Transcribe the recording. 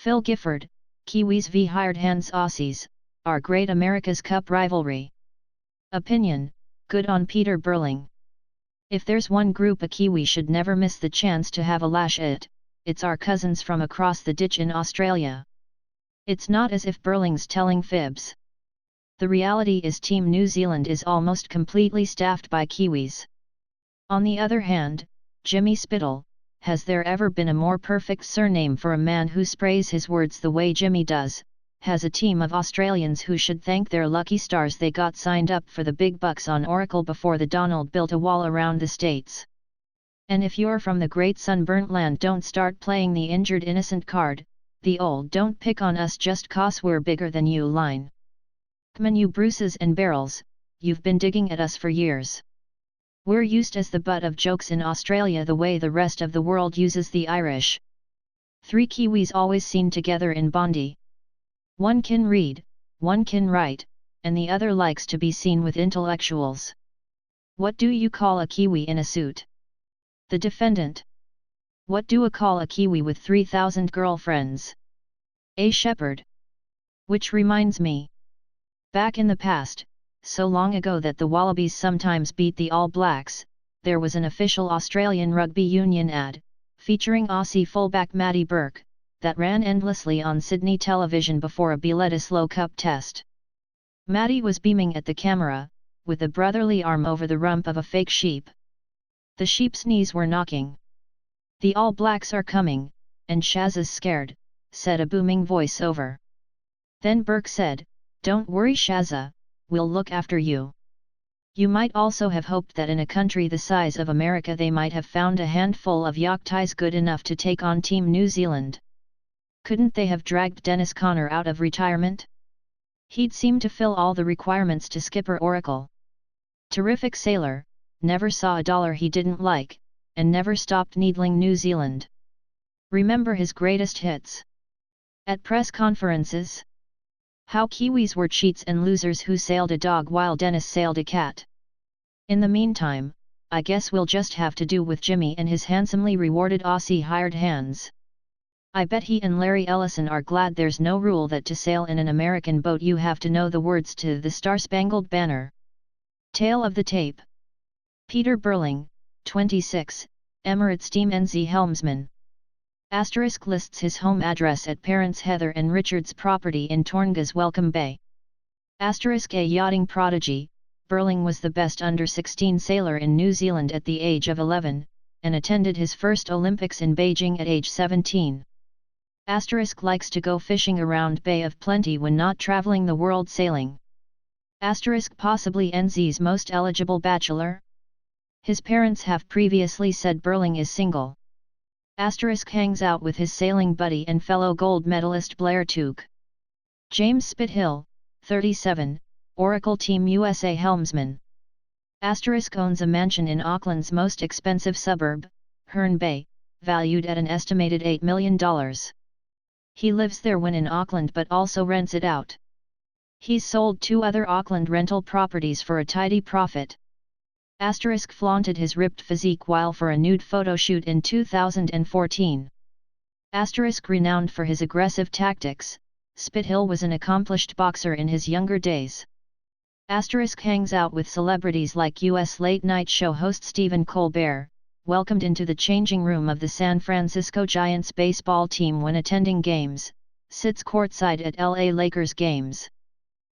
Phil Gifford, Kiwis v Hired Hands Aussies, are great America's Cup rivalry. Opinion, good on Peter Burling. If there's one group a Kiwi should never miss the chance to have a lash at, it's our cousins from across the ditch in Australia. It's not as if Burling's telling fibs. The reality is Team New Zealand is almost completely staffed by Kiwis. On the other hand, Jimmy Spittle, has there ever been a more perfect surname for a man who sprays his words the way Jimmy does, has a team of Australians who should thank their lucky stars they got signed up for the big bucks on Oracle before the Donald built a wall around the states. And if you're from the great sunburnt land, don't start playing the injured innocent card, the old "don't pick on us just 'cause we're bigger than you" line. Come on, you Bruces and Barrels, you've been digging at us for years. We're used as the butt of jokes in Australia the way the rest of the world uses the Irish. 3 Kiwis always seen together in Bondi. One can read, one can write, and the other likes to be seen with intellectuals. What do you call a Kiwi in a suit? The defendant. What do I call a Kiwi with 3,000 girlfriends? A shepherd. Which reminds me. Back in the past, so long ago that the Wallabies sometimes beat the All Blacks, there was an official Australian rugby union ad, featuring Aussie fullback Matty Burke, that ran endlessly on Sydney television before a Bledisloe Cup test. Matty was beaming at the camera, with a brotherly arm over the rump of a fake sheep. The sheep's knees were knocking. "The All Blacks are coming, and Shaz is scared," said a booming voice-over. Then Burke said, "Don't worry Shazza, we'll look after you." You might also have hoped that in a country the size of America they might have found a handful of Yorkties good enough to take on Team New Zealand. Couldn't they have dragged Dennis Conner out of retirement? He'd seem to fill all the requirements to skipper Oracle. Terrific sailor, never saw a dollar he didn't like, and never stopped needling New Zealand. Remember his greatest hits? At press conferences? How Kiwis were cheats and losers who sailed a dog while Dennis sailed a cat. In the meantime, I guess we'll just have to do with Jimmy and his handsomely rewarded Aussie hired hands. I bet he and Larry Ellison are glad there's no rule that to sail in an American boat you have to know the words to the Star-Spangled Banner. Tale of the tape. Peter Burling, 26, Emirates Team NZ helmsman. Asterisk lists his home address at parents Heather and Richard's property in Tornga's Welcome Bay. Asterisk a yachting prodigy, Burling was the best under-16 sailor in New Zealand at the age of 11, and attended his first Olympics in Beijing at age 17. Asterisk likes to go fishing around Bay of Plenty when not traveling the world sailing. Asterisk possibly NZ's most eligible bachelor. His parents have previously said Burling is single. Asterisk hangs out with his sailing buddy and fellow gold medalist Blair Tuke. James Spithill, 37, Oracle Team USA helmsman. Asterisk owns a mansion in Auckland's most expensive suburb, Herne Bay, valued at an estimated $8 million. He lives there when in Auckland but also rents it out. He's sold 2 other Auckland rental properties for a tidy profit. Asterisk flaunted his ripped physique while for a nude photo shoot in 2014. Asterisk renowned for his aggressive tactics, Spithill was an accomplished boxer in his younger days. Asterisk hangs out with celebrities like U.S. late-night show host Stephen Colbert, welcomed into the changing room of the San Francisco Giants baseball team when attending games, sits courtside at L.A. Lakers games.